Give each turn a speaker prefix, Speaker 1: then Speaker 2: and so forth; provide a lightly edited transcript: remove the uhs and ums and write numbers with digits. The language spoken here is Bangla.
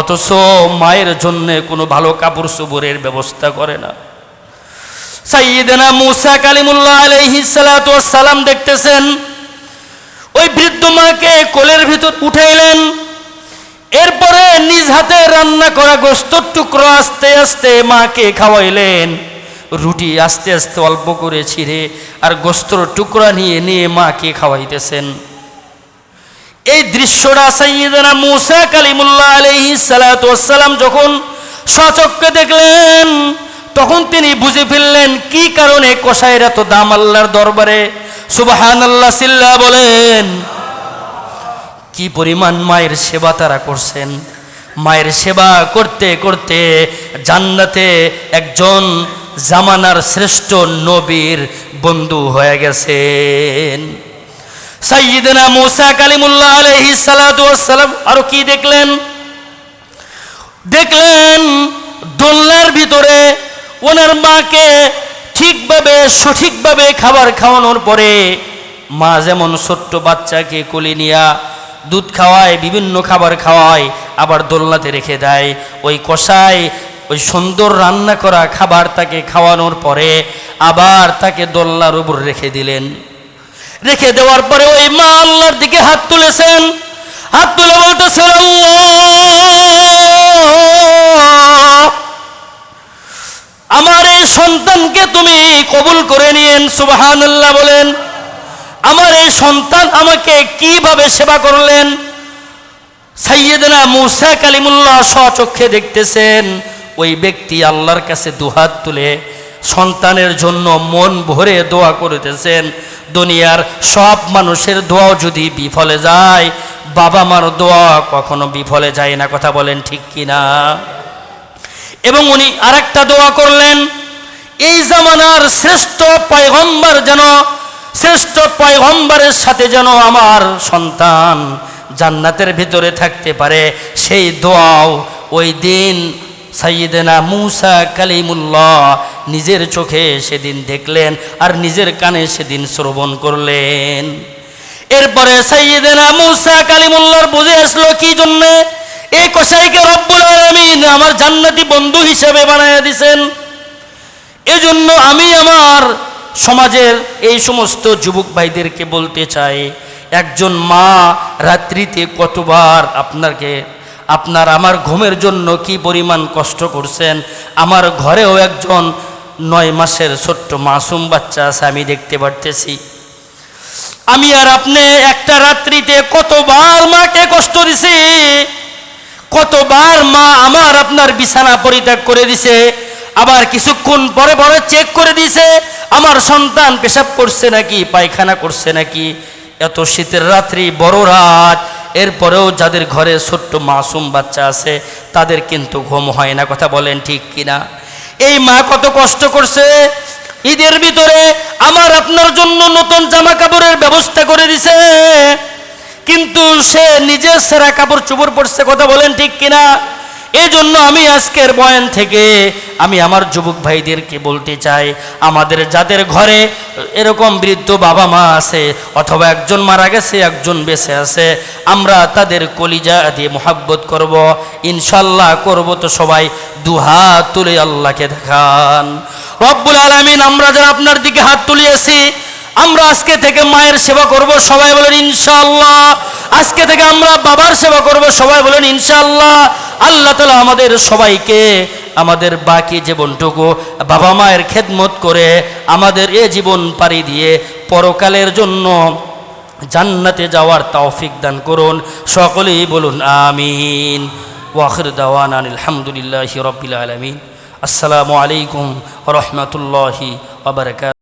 Speaker 1: অথচ মায়ের জন্য কোনো ভালো কাপড় চোপড়ের ব্যবস্থা করে না। সাইয়্যিদানা মূসা কালিমুল্লাহ আলাইহিস সালাতু ওয়াস সালাম দেখতেছেন ওই বৃদ্ধ মাকে কোলের ভিতর উঠাইলেন, এরপরে নিজ হাতে রান্না করা গোশতের টুকরো আস্তে আস্তে মাকে খাওয়াইলেন। রুটি আস্তে আস্তে অল্প করে ছিঁড়ে আর গোশতের টুকরা নিয়ে নিয়ে মাকে খাওয়াইতেছেন। এই দৃশ্যটা সাইয়্যিদানা মূসা কালিমুল্লাহ আলাইহিস সালাতু ওয়াস সালাম যখন স্বচক্ষে দেখলেন, তখন তিনি বুঝে ফেললেন কি কারণে কসাইয়ের এত দাম আল্লাহর দরবারে। সুবহানাল্লাহ সিল্লা বলেন। কি পরিমাণ মায়ের সেবা তারা করছেন। মায়ের সেবা করতে করতে জান্নাতে একজন জামানার শ্রেষ্ঠ নবীর বন্ধু হয়ে গেছেন। সাইয়্যিদানা মূসা কালিমুল্লাহ আলাইহিস সালাতু ওয়াস সালাম আরো কি দেখলেন? দেখলেন দোলনার ভিতরে ওনার মাকে ঠিকভাবে সঠিকভাবে খাবার খাওয়ানোর পরে মা যেমন ছোট্ট বাচ্চাকে কোলে নিয়া দুধ খাওয়ায়, বিভিন্ন খাবার খাওয়ায়, আবার দোলনাতে রেখে দেয়, ওই কসাই ওই সুন্দর রান্না করা খাবার তাকে খাওয়ানোর পরে আবার তাকে দোলনার উপর রেখে দিলেন। রেখে দেওয়ার পরে ওই মা আল্লাহর দিকে হাত তুলেছেন, হাত তুলে বলতেছেন, আল্লাহ আমার এই সন্তানকে তুমি কবুল করে নিয়েন। সুবহানাল্লাহ বলেন। আমার এই সন্তান আমাকে কিভাবে সেবা করলেন। সাইয়্যিদানা মূসা কালিমুল্লাহ স্বচক্ষে দেখতেছেন ওই ব্যক্তি আল্লাহর কাছে দুহাত তুলে সন্তানের জন্য মন ভরে দোয়া করতেছেন। দুনিয়ার সব মানুষের দোয়াও যদি বিফলে যায়, বাবা মার দোয়া কখনো বিফলে যায় না। কথা বলেন ঠিক কিনা? এবং উনি আরেকটা দোয়া করলেন, এই জামানার শ্রেষ্ঠ পয়গম্বর যেন, শ্রেষ্ঠ পয়গম্বরের সাথে যেন আমার সন্তান জান্নাতের ভিতরে থাকতে পারে। সেই দোয়াও ওই দিন সাইয়্যিদানা মূসা কালিমুল্লাহ নিজের চোখে সেদিন দেখলেন আর নিজের কানে সেদিন শ্রবণ করলেন। এরপরে সাইয়্যিদানা মূসা কালিমুল্লাহর বুঝে আসলো কি জন্য এই কসাইকে রব্বুল আলামিন আমার জান্নাতি বন্ধু হিসেবে বানায়া দিয়েছেন। এজন্য আমি আমার সমাজের এই সমস্ত যুবক ভাইদেরকে বলতে চাই, একজন মা রাত্রিতে কতবার আপনার আমার ঘুমের জন্য কি পরিমাণ কষ্ট করছেন। আমার ঘরেও একজন 9 মাসের ছোট্ট মাসুম বাচ্চা আছে, আমি দেখতে পারতেছি। আমি আর আপনি একটা রাত্রিতে কতবার মাকে কষ্ট দিছি, কতবার মা আমার আপনার বিছানা পরিত্যাগ করে দিছে, আবার কিছুক্ষণ পরে পরে চেক করে দিছে আমার সন্তান পেশাব করছে নাকি, পায়খানা করছে নাকি। এত শীতের রাত্রি, বড় রাত, এরপরেও যাদের ঘরে ছোট্ট মাসুম বাচ্চা আছে তাদের কিন্তু ঘুম হয় না। কথা বলেন ঠিক কিনা? এই মা কত কষ্ট করছে। ঈদের ভিতরে আমার আপনার জন্য নতুন জামা কাপড়ের ব্যবস্থা করে দিছে, কিন্তু সে নিজে সেরা কাপড় চোপড় পরছে। কথা বলেন ঠিক কিনা? এই জন্য আমি আজকের বয়ান থেকে আমি আমার যুবক ভাইদেরকে বলতে চাই, আমাদের যাদের ঘরে এরকম বৃদ্ধ বাবা মা আছে অথবা একজন মারা গেছে একজন বেঁচে আছে, আমরা তাদের কলিজা দিয়ে মোহাব্বত করব। ইনশাল্লাহ করব তো সবাই দুহাত তুলে আল্লাহকে দেখান। রব্বুল আলামিন, আমরা যারা আপনার দিকে হাত তুলিয়েছি আমরা আজকে থেকে মায়ের সেবা করব, সবাই বলেন ইনশাআল্লাহ। আজকে থেকে আমরা বাবার সেবা করব, সবাই বলেন ইনশাআল্লাহ। আল্লাহ তাআলা আমাদের সবাইকে আমাদের বাকি জীবনটুকু বাবা মায়ের খেদমত করে আমাদের এ জীবন পাড়ি দিয়ে পরকালের জন্য জান্নাতে যাওয়ার তৌফিক দান করুন। সকলেই বলুন আমিন। ওয়া আখির দাওয়ানা আলহামদুলিল্লাহি রাব্বিল আলামিন। আসসালামু আলাইকুম ওয়া রাহমাতুল্লাহি ওয়া বারাকাতুহু।